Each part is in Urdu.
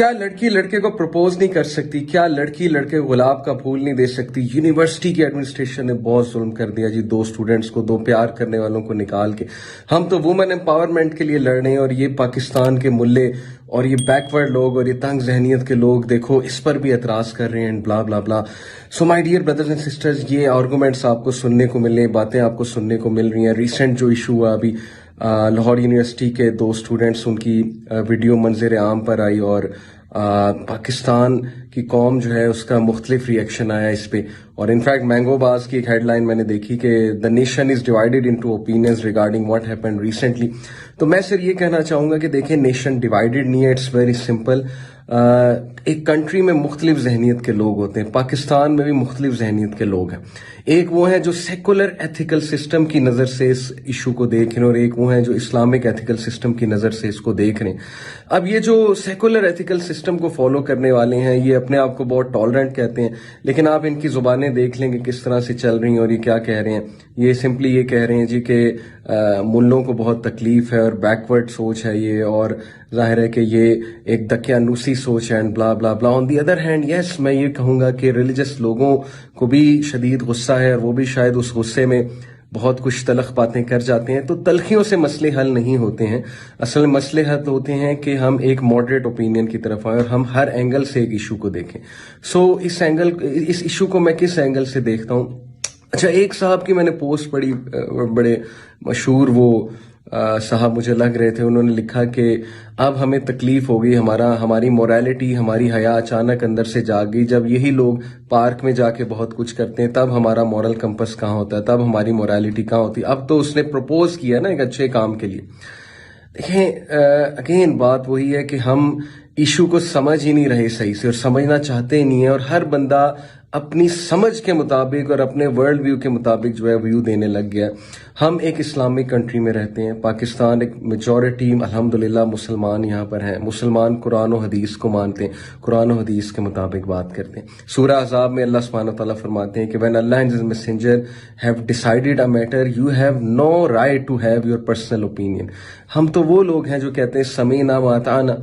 کیا لڑکی لڑکے کو پرپوز نہیں کر سکتی؟ کیا لڑکی لڑکے کو گلاب کا پھول نہیں دے سکتی؟ یونیورسٹی کی ایڈمنسٹریشن نے بہت ظلم کر دیا جی، 2 اسٹوڈنٹس کو، 2 پیار کرنے والوں کو نکال کے۔ ہم تو وومن امپاورمنٹ کے لیے لڑ رہے ہیں، اور یہ پاکستان کے ملے اور یہ بیکورڈ لوگ اور یہ تنگ ذہنیت کے لوگ دیکھو اس پر بھی اعتراض کر رہے ہیں، blah blah blah. So my dear brothers and sisters, یہ آرگومنٹس آپ کو سننے کو مل رہی ہیں، باتیں آپ کو سننے کو مل رہی ہیں۔ ریسنٹ جو ایشو ہوا ابھی لاہور یونیورسٹی کے 2 اسٹوڈنٹس، ان کی ویڈیو منظر عام پر آئی، اور پاکستان کی قوم جو ہے اس کا مختلف ری ایکشن آیا اس پہ۔ اور انفیکٹ مینگو باز کی ایک ہیڈ لائن میں نے دیکھی کہ the nation is divided into opinions regarding what happened recently. تو میں صرف یہ کہنا چاہوں گا کہ دیکھیں، نیشن ڈیوائیڈیڈ نہیں ہے، اٹس ویری سمپل۔ ایک کنٹری میں مختلف ذہنیت کے لوگ ہوتے ہیں، پاکستان میں بھی مختلف ذہنیت کے لوگ ہیں۔ ایک وہ ہیں جو سیکولر ایتھیکل سسٹم کی نظر سے اس ایشو کو دیکھ رہے ہیں، اور ایک وہ ہیں جو اسلامک ایتھیکل سسٹم کی نظر سے اس کو دیکھ رہے ہیں۔ اب یہ جو سیکولر ایتھیکل سسٹم کو فالو کرنے والے ہیں، یہ اپنے آپ کو بہت ٹالرنٹ کہتے ہیں، لیکن آپ ان کی زبانیں دیکھ لیں کہ کس طرح سے چل رہی ہیں، اور یہ کیا کہہ رہے ہیں۔ یہ سمپلی یہ کہہ رہے ہیں جی کہ ملوں کو بہت تکلیف ہے اور بیکورڈ سوچ ہے یہ، اور ظاہر ہے کہ یہ ایک دقیانوسی سوچ ہے، اینڈ بلا بلا بلا۔ آن دی ادر ہینڈ یس، میں یہ کہوں گا کہ ریلیجس لوگوں کو بھی شدید غصہ ہے، اور وہ بھی شاید اس غصے میں بہت کچھ تلخ باتیں کر جاتے ہیں۔ تو تلخیوں سے مسئلے حل نہیں ہوتے ہیں، اصل مسئلے حل ہوتے ہیں کہ ہم ایک ماڈریٹ اوپینین کی طرف آئیں اور ہم ہر اینگل سے ایک ایشو کو دیکھیں۔ سو اس ایشو کو میں کس اینگل سے دیکھتا ہوں؟ اچھا، ایک صاحب کی میں نے پوسٹ پڑھی، بڑے مشہور وہ صاحب مجھے لگ رہے تھے، انہوں نے لکھا کہ اب ہمیں تکلیف ہو گئی، ہماری موریلٹی، ہماری حیا اچانک اندر سے جاگ گئی۔ جب یہی لوگ پارک میں جا کے بہت کچھ کرتے ہیں، تب ہمارا مورل کمپس کہاں ہوتا ہے، تب ہماری موریلٹی کہاں ہوتی ہے؟ اب تو اس نے پروپوز کیا نا ایک اچھے کام کے لیے۔ دیکھیں، اگین بات وہی ہے کہ ہم ایشو کو سمجھ ہی نہیں رہے صحیح سے، اور سمجھنا چاہتے ہی نہیں ہیں، اور ہر بندہ اپنی سمجھ کے مطابق اور اپنے ورلڈ ویو کے مطابق جو ہے ویو دینے لگ گیا۔ ہم ایک اسلامک کنٹری میں رہتے ہیں، پاکستان ایک میجورٹی الحمدللہ مسلمان یہاں پر ہیں، مسلمان قرآن و حدیث کو مانتے ہیں، قرآن و حدیث کے مطابق بات کرتے ہیں۔ سورہ احزاب میں اللہ سبحانہ وتعالیٰ فرماتے ہیں کہ when Allah and his messenger have decided a matter, you have no right to have your personal opinion۔ ہم تو وہ لوگ ہیں جو کہتے ہیں سمیعنا واطعنا۔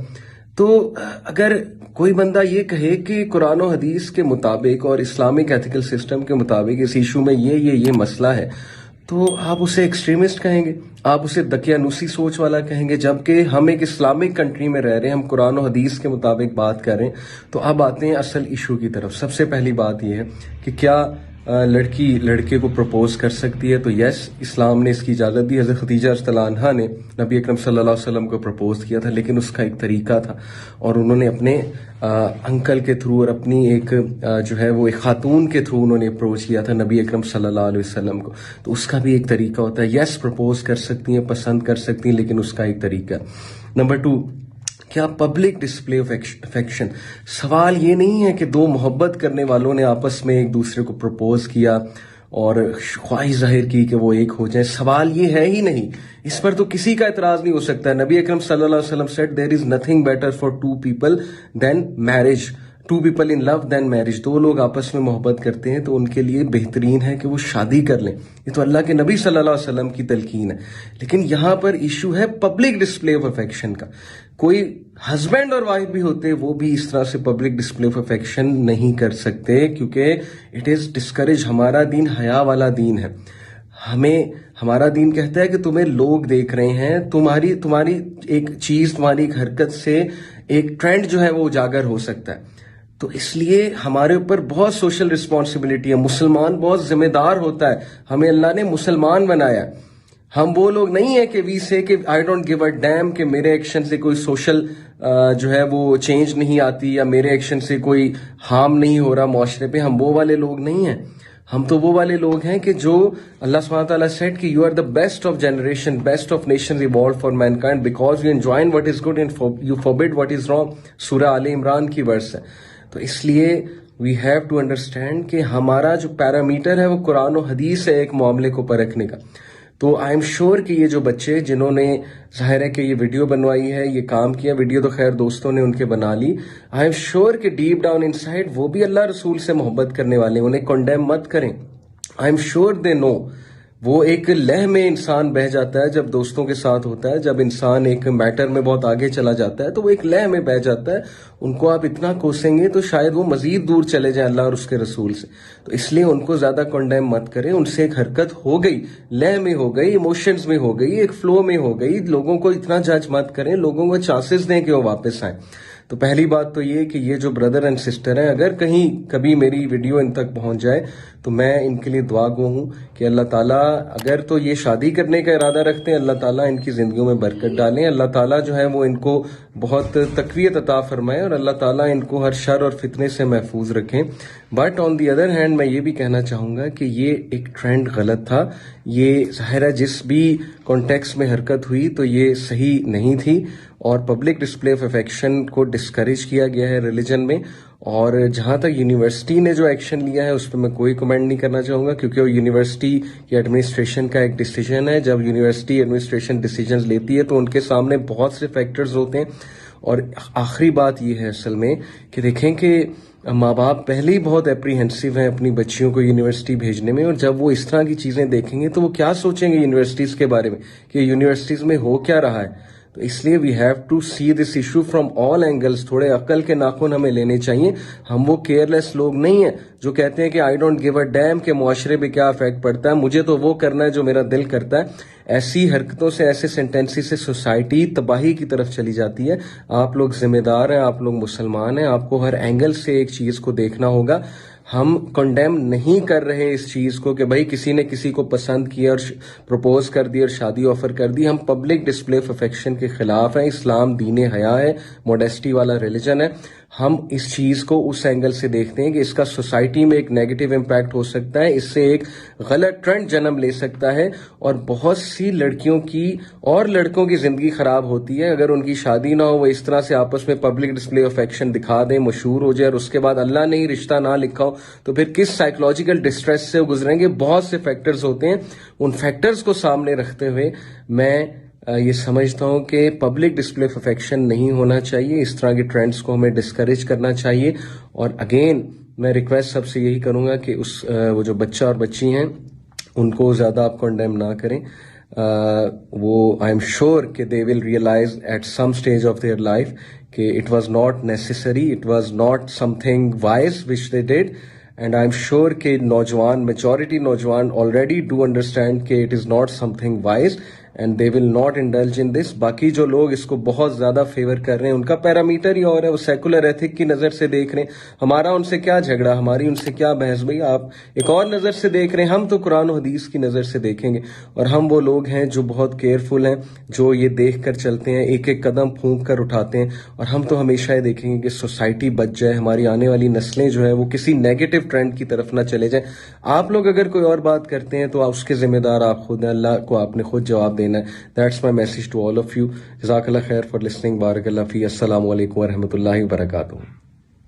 تو اگر کوئی بندہ یہ کہے کہ قرآن و حدیث کے مطابق اور اسلامک ایتھیکل سسٹم کے مطابق اس ایشو میں یہ مسئلہ ہے، تو آپ اسے ایکسٹریمسٹ کہیں گے، آپ اسے دقیانوسی سوچ والا کہیں گے، جبکہ ہم ایک اسلامک کنٹری میں رہ رہے ہیں، ہم قرآن و حدیث کے مطابق بات کر رہے ہیں۔ تو اب آتے ہیں اصل ایشو کی طرف۔ سب سے پہلی بات یہ ہے کہ کیا لڑکی لڑکے کو پروپوز کر سکتی ہے؟ تو یس، اسلام نے اس کی اجازت دی۔ حضرت خدیجہ رضی اللہ عنہا نے نبی اکرم صلی اللہ علیہ وسلم کو پروپوز کیا تھا، لیکن اس کا ایک طریقہ تھا، اور انہوں نے اپنے انکل کے تھرو اور اپنی ایک جو ہے وہ ایک خاتون کے تھرو انہوں نے اپروچ کیا تھا نبی اکرم صلی اللہ علیہ وسلم کو۔ تو اس کا بھی ایک طریقہ ہوتا ہے۔ یس، پروپوز کر سکتی ہیں، پسند کر سکتی ہیں، لیکن اس کا ایک طریقہ۔ نمبر 2، کیا پبلک ڈسپلے آف افیکشن؟ سوال یہ نہیں ہے کہ 2 محبت کرنے والوں نے آپس میں ایک دوسرے کو پروپوز کیا اور خواہش ظاہر کی کہ وہ ایک ہو جائیں، سوال یہ ہے ہی نہیں۔ اس پر تو کسی کا اعتراض نہیں ہو سکتا ہے۔ نبی اکرم صلی اللہ علیہ وسلم said there is nothing better for 2 people than marriage, 2 people in love than marriage۔ 2 لوگ آپس میں محبت کرتے ہیں تو ان کے لیے بہترین ہے کہ وہ شادی کر لیں۔ یہ تو اللہ کے نبی صلی اللہ علیہ وسلم کی تلقین ہے، لیکن یہاں پر ایشو ہے پبلک ڈسپلے آف افیکشن کا۔ کوئی ہسبینڈ اور وائف بھی ہوتے، وہ بھی اس طرح سے پبلک ڈسپلے آف افیکشن نہیں کر سکتے، کیونکہ اٹ از ڈسکریج۔ ہمارا دین حیا والا دین ہے۔ ہمارا دین کہتا ہے کہ تمہیں لوگ دیکھ رہے ہیں، تمہاری ایک چیز، تمہاری ایک حرکت سے ایک ٹرینڈ جو ہے وہ اجاگر ہو سکتا ہے۔ تو اس لیے ہمارے اوپر بہت سوشل رسپانسبلٹی ہے۔ مسلمان بہت ذمہ دار ہوتا ہے، ہمیں اللہ نے مسلمان بنایا۔ ہم وہ لوگ نہیں ہیں کہ وی سے کہ I don't give a damn, کہ میرے ایکشن سے کوئی سوشل جو ہے وہ چینج نہیں آتی، یا میرے ایکشن سے کوئی ہارم نہیں ہو رہا معاشرے پہ۔ ہم وہ والے لوگ نہیں ہیں۔ ہم تو وہ والے لوگ ہیں کہ جو اللہ سبحانہ تعالیٰ سیڈ کہ you are the best of generation, best of nations evolved for mankind because you enjoin what is good and you forbid what is wrong. سورہ آل عمران کی ورس ہے۔ تو اس لیے وی ہیو ٹو انڈرسٹینڈ کہ ہمارا جو پیرامیٹر ہے وہ قرآن و حدیث ہے ایک معاملے کو پرکھنے کا۔ تو آئی ایم شیور کہ یہ جو بچے جنہوں نے ظاہر ہے کہ یہ ویڈیو بنوائی ہے، یہ کام کیا، ویڈیو تو خیر دوستوں نے ان کے بنا لی، آئی ایم شیور کہ ڈیپ ڈاؤن ان سائڈ وہ بھی اللہ رسول سے محبت کرنے والے ہیں، انہیں کنڈیم مت کریں۔ آئی ایم شیور دے نو وہ ایک لہ میں انسان بہ جاتا ہے جب دوستوں کے ساتھ ہوتا ہے. جب انسان ایک میٹر میں بہت آگے چلا جاتا ہے تو وہ ایک لہ میں بہ جاتا ہے. ان کو آپ اتنا کوسیں گے تو شاید وہ مزید دور چلے جائیں اللہ اور اس کے رسول سے. تو اس لیے ان کو زیادہ کنڈیم مت کریں. ان سے ایک حرکت ہو گئی، لہ میں ہو گئی، ایموشنز میں ہو گئی، ایک فلو میں ہو گئی. لوگوں کو اتنا جج مت کریں، لوگوں کو چانسز دیں کہ وہ واپس آئیں. تو پہلی بات تو یہ کہ یہ جو بردر اینڈ سسٹر ہیں، اگر کہیں کبھی میری ویڈیو ان تک پہنچ جائے تو میں ان کے لیے دعا گو ہوں کہ اللہ تعالیٰ، اگر تو یہ شادی کرنے کا ارادہ رکھتے ہیں، اللہ تعالیٰ ان کی زندگیوں میں برکت ڈالیں. اللہ تعالیٰ جو ہے وہ ان کو بہت تقویت عطا فرمائے اور اللہ تعالیٰ ان کو ہر شر اور فتنے سے محفوظ رکھیں. But on the other hand میں یہ بھی کہنا چاہوں گا کہ یہ ایک ٹرینڈ غلط تھا. یہ ظاہر ہے جس بھی کانٹیکس میں حرکت ہوئی تو یہ صحیح نہیں تھی اور پبلک ڈسپلے آف افیکشن کو ڈسکریج کیا گیا ہے ریلیجن میں. اور جہاں تک یونیورسٹی نے جو ایکشن لیا ہے اس پہ میں کوئی کمنٹ نہیں کرنا چاہوں گا، کیونکہ وہ یونیورسٹی کی ایڈمنسٹریشن کا ایک ڈیسیجن ہے. جب یونیورسٹی ایڈمنسٹریشن ڈیسیجنز لیتی ہے تو ان کے سامنے بہت سے فیکٹرز ہوتے ہیں. اور آخری بات یہ ہے اصل میں کہ دیکھیں کہ ماں باپ پہلے ہی بہت اپریہنسو ہیں اپنی بچیوں کو یونیورسٹی بھیجنے میں، اور جب وہ اس طرح کی چیزیں دیکھیں گے تو وہ کیا سوچیں گے یونیورسٹیز کے بارے میں کہ یونیورسٹیز میں ہو کیا رہا ہے. تو اس لیے we have to see this issue from all angles. تھوڑے عقل کے ناخن ہمیں لینے چاہیے. ہم وہ کیئرلیس لوگ نہیں ہیں جو کہتے ہیں کہ I don't give a damn کہ معاشرے پہ کیا افیکٹ پڑتا ہے، مجھے تو وہ کرنا ہے جو میرا دل کرتا ہے. ایسی حرکتوں سے، ایسے سینٹینسی سے سوسائٹی تباہی کی طرف چلی جاتی ہے. آپ لوگ ذمہ دار ہیں، آپ لوگ مسلمان ہیں، آپ کو ہر اینگل سے ایک چیز کو دیکھنا ہوگا. ہم کنڈیم نہیں کر رہے اس چیز کو کہ بھائی کسی نے کسی کو پسند کیا اور پروپوز کر دی اور شادی آفر کر دی. ہم پبلک ڈسپلے آف افیکشن کے خلاف ہیں. اسلام دین حیا ہے، موڈیسٹی والا ریلیجن ہے. ہم اس چیز کو اس اینگل سے دیکھتے ہیں کہ اس کا سوسائٹی میں ایک نیگیٹو امپیکٹ ہو سکتا ہے، اس سے ایک غلط ٹرینڈ جنم لے سکتا ہے اور بہت سی لڑکیوں کی اور لڑکوں کی زندگی خراب ہوتی ہے. اگر ان کی شادی نہ ہو، وہ اس طرح سے آپس میں پبلک ڈسپلے آف افیکشن دکھا دیں، مشہور ہو جائے اور اس کے بعد اللہ نے ہی رشتہ نہ لکھا ہو تو پھر کس سائیکولوجیکل ڈسٹریس سے وہ گزریں گے. بہت سے فیکٹرز ہوتے ہیں. ان فیکٹرز کو سامنے رکھتے ہوئے میں یہ سمجھتا ہوں کہ پبلک ڈسپلے آف افیکشن نہیں ہونا چاہیے. اس طرح کے ٹرینڈز کو ہمیں ڈسکریج کرنا چاہیے. اور اگین میں ریکویسٹ سب سے یہی کروں گا کہ وہ جو بچہ اور بچی ہیں ان کو زیادہ آپ کنڈیم نہ کریں. وہ آئی ایم شیور کہ they will realize at some stage of their life کہ it was not necessary, it was not something wise which they did. And I am sure کہ میجورٹی نوجوان آلریڈی ڈو انڈرسٹینڈ کہ it is not something wise and they will not indulge in this. باقی جو لوگ اس کو بہت زیادہ فیور کر رہے ہیں ان کا پیرامیٹر ہی اور ہے، وہ سیکولر ایتھک کی نظر سے دیکھ رہے ہیں. ہمارا ان سے کیا جھگڑا، ہماری ان سے کیا بحث. بھائی آپ ایک اور نظر سے دیکھ رہے ہیں، ہم تو قرآن و حدیث کی نظر سے دیکھیں گے. اور ہم وہ لوگ ہیں جو بہت کیئرفل ہیں، جو یہ دیکھ کر چلتے ہیں، ایک ایک قدم پھونک کر اٹھاتے ہیں. اور ہم تو ہمیشہ یہ دیکھیں گے کہ سوسائٹی بچ جائے، ہماری آنے والی نسلیں جو ہے وہ کسی نیگیٹو ٹرینڈ کی طرف نہ چلے جائیں. آپ لوگ اگر کوئی اور بات کرتے ہیں تو اس کے ذمہ دار آپ خود ہیں، اللہ کو آپ نے خود جواب دینا ہے. That's my message to all of you. جزاک اللہ خیر for listening. بارک اللہ فی. السلام علیکم ورحمۃ اللہ وبرکاتہ.